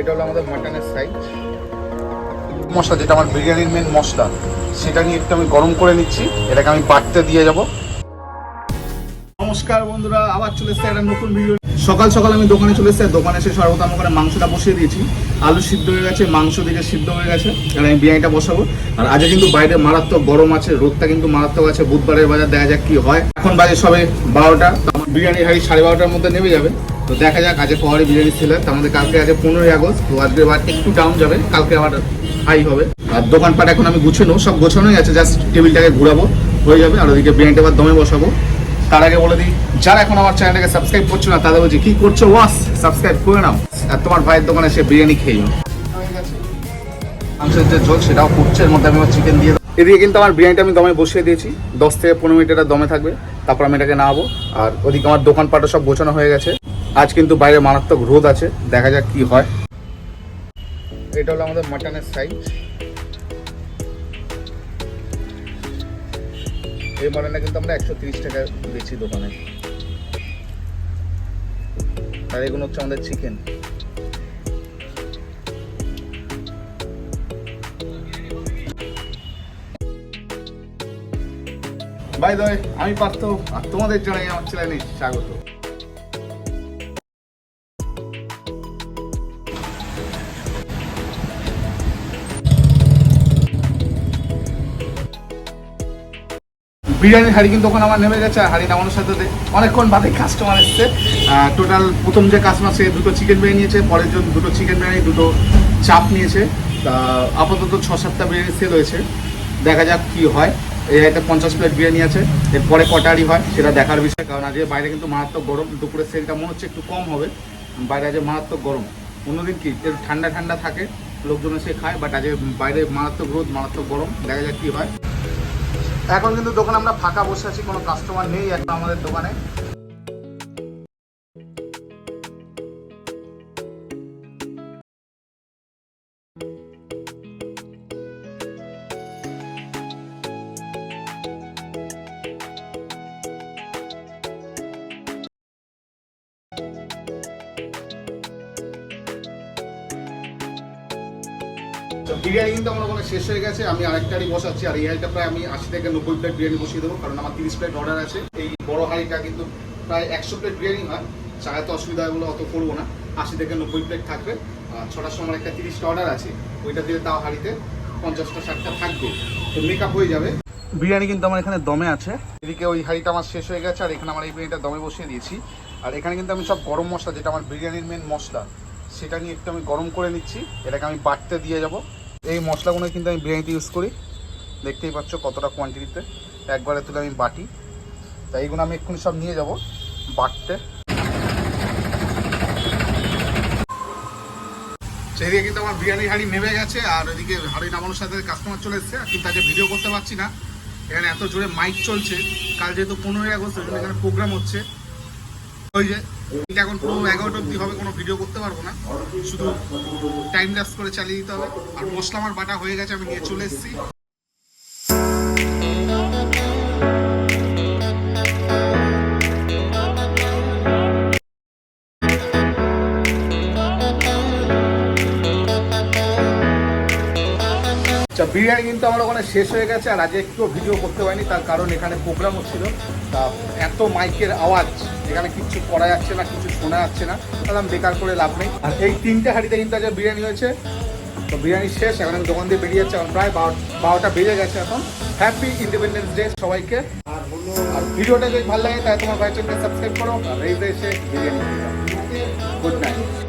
এটা হলো আমাদের মাটনের সাইজ মশলা, যেটা আমার বিরিয়ানির মেন মশলা, সেটা নিয়ে একটু আমি গরম করে নিচ্ছি। এটাকে আমি বাটতে দিয়ে যাব। নমস্কার বন্ধুরা, আবার চলে এসেছে একটা নতুন ভিডিও। সকাল সকাল আমি দোকানে চলে এসেছি। দোকানে এসে সর্বপ্রথম করে মাংসটা বসিয়ে দিয়েছি। আলু সিদ্ধ হয়ে গেছে, মাংস দিকে সিদ্ধ হয়ে গেছে। আর আমি বিরিয়ানিটা বসাবো। আর আজকে কিন্তু বাইরে মারাত্মক গরম আছে, রোদটা কিন্তু মারাত্মক আছে। বুধবারের বাজার দেখা যাক কি হয়। এখন বাজে সবে 12টা। আমার বিরিয়ানি হাড়ি 12:30টার মধ্যে নেমে যাবে। তো দেখা যাক আজকে পাওয়ারি বিরিয়ানি ছিল। তার মধ্যে কালকে আছে 15ই আগস্ট। তো আজকে আবার একটু ডাউন যাবে, কালকে আবার হাই হবে। আর দোকানপাট এখন আমি গুছানো, সব গোছানোই আছে, জাস্ট টেবিলটাকে ঘুরাবো হয়ে যাবে। আর ওদিকে বিরিয়ানিটা আবার দমে বসাবো। তার আগে বলে দিই, যারা এখন আমার চ্যানেলটাকে সাবস্ক্রাইব করছো না তাদের বলছি কি করছো, ওয়াস সাবস্ক্রাইব করে নাও। আর তোমার ভাইয়ের দোকানে এসে বিরিয়ানি খেয়ে যাও। মাংসের যে ঝোল সেটাও ফুটছে, এর মধ্যে আমি চিকেন দিয়ে এদিকে কিন্তু আমার বিরিয়ানিটা আমি দমে বসিয়ে দিয়েছি। 10 থেকে 15 মিনিট এটা দমে থাকবে, তারপর আমি এটাকে নামাবো। আর ওদিকে আমার দোকানপাটও সব গোছানো হয়ে গেছে। আজ কিন্তু বাইরে মারাত্মক রোদ আছে, দেখা যাক কি হয়। এটা হলো আমাদের মাটনের সাইজ। এই মাটনটা কিন্তু আমরা 130 টাকায় বেচি দোকানে। আর এগুলো হচ্ছে আমাদের চিকেন। বাই দ্য ওয়ে, আমি পার্থ, আর তোমাদের জানাই আমার চ্যানেলে স্বাগত। বিরিয়ানির হাঁড়ি কিন্তু ওখানে আমার নেমে গেছে। হাঁড়ি নামানোর সাথে অনেকক্ষণ বাদে কাস্টমার এসছে। টোটাল প্রথম যে কাস্টমার সে 2টো চিকেন বিরিয়ানি নিয়েছে, পরের জন 2টো চিকেন বিরিয়ানি, 2টো চাপ নিয়েছে। তা আপাতত 6-7টা বিরিয়ানি সেল হয়েছে। দেখা যাক কি হয়। এই একটা 50 প্লেট বিরিয়ানি আছে, এরপরে কটারি হয় সেটা দেখার বিষয়। কারণ আজকে বাইরে কিন্তু মারাত্মক গরম। দুপুরের সেলটা মনে হচ্ছে একটু কম হবে, বাইরে আজকে মারাত্মক গরম। অন্যদিন কি একটু ঠান্ডা ঠান্ডা থাকে, লোকজন এসে খায়, বাট আজকে বাইরে মারাত্মক রোদ, মারাত্মক গরম। দেখা যাক কি হয়। এখন কিন্তু দোকানে আমরা ফাঁকা বসে আছি, কোনো কাস্টমার নেই এখন আমাদের দোকানে। বিরিয়ানি কিন্তু আমার ওখানে শেষ হয়ে গেছে। আমি আরেকটারই বসাচ্ছি। আর এই হাঁড়িটা প্রায় আমি 80 থেকে 90 প্লেট বিরিয়ানি বসিয়ে দেবো, কারণ আমার 30 প্লেট অর্ডার আছে। এই বড় হাঁড়িটা কিন্তু প্রায় 100 প্লেট বিরিয়ানি হয়। চালাতে অসুবিধা হয় বলে অত করবো না। 80 থেকে 90 প্লেট থাকবে। আর 6টার সময় একটা 30টা অর্ডার আছে, ওইটা দিয়ে তাও হাঁড়িতে 50টা 60টা থাকবে, তো মেকআপ হয়ে যাবে। বিরিয়ানি কিন্তু আমার এখানে দমে আছে। এদিকে ওই হাঁড়িটা আমার শেষ হয়ে গেছে, আর এখানে আমার এই বিরিয়ানিটা দমে বসিয়ে দিয়েছি। আর এখানে কিন্তু আমি সব গরম মশলা, যেটা আমার বিরিয়ানির মেন মশলা, সেটা নিয়ে একটু আমি গরম করে নিচ্ছি। এটাকে আমি বাটতে দিয়ে যাব। এই মশলাগুলো কিন্তু আমি বিরিয়ানিতে ইউজ করি, দেখতেই পাচ্ছ কতটা কোয়ান্টিটিতে একবারে তুলে আমি বাটি। তাই এইগুলো আমি এক্ষুনি সব নিয়ে যাব বাটতে। সেদিকে কিন্তু আমার বিরিয়ানির হাঁড়ি নেমে গেছে। আর ওইদিকে হাঁড়ি নামানোর সাথে কাস্টমার চলে এসছে, কিন্তু আজকে ভিডিও করতে পারছি না। এখানে এত জোরে মাইক চলছে। কাল যেহেতু 15ই আগস্ট, ওই জন্য এখানে প্রোগ্রাম হচ্ছে। ওই যে এখন পুরো 11টা অবধি হবে, কোনো ভিডিও করতে পারবো না, শুধু টাইম ল্যাপস করে চালিয়ে দিতে হবে। আর মশলা আমার বাটা হয়ে গেছে, আমি নিয়ে চলে এসেছি। বিরিয়ানি কিন্তু আমার ওখানে শেষ হয়ে গেছে। আর আজকে একটু ভিডিও করতে পারিনি, তার কারণ এখানে প্রোগ্রাম হচ্ছিল। তা এত মাইকের আওয়াজ, এখানে কিছু করা যাচ্ছে না, কিছু শোনা যাচ্ছে না, তাহলে আমি বেকার করে লাভ নেই। আর এই 3টে হাঁড়িতে কিন্তু আজকে বিরিয়ানি হয়েছে। তো বিরিয়ানি শেষ, এখন আমি দোকান দিয়ে বেরিয়ে যাচ্ছে। এখন প্রায় 12টা বেজে গেছে। এখন হ্যাপি ইন্ডিপেন্ডেন্স ডে সবাইকে। আর ভিডিওটা যদি ভালো লাগে তাহলে তোমার ভাইয়ের চ্যানেলকে সাবস্ক্রাইব করো। আর এই দেশে বিরিয়ানি গুড নাইট।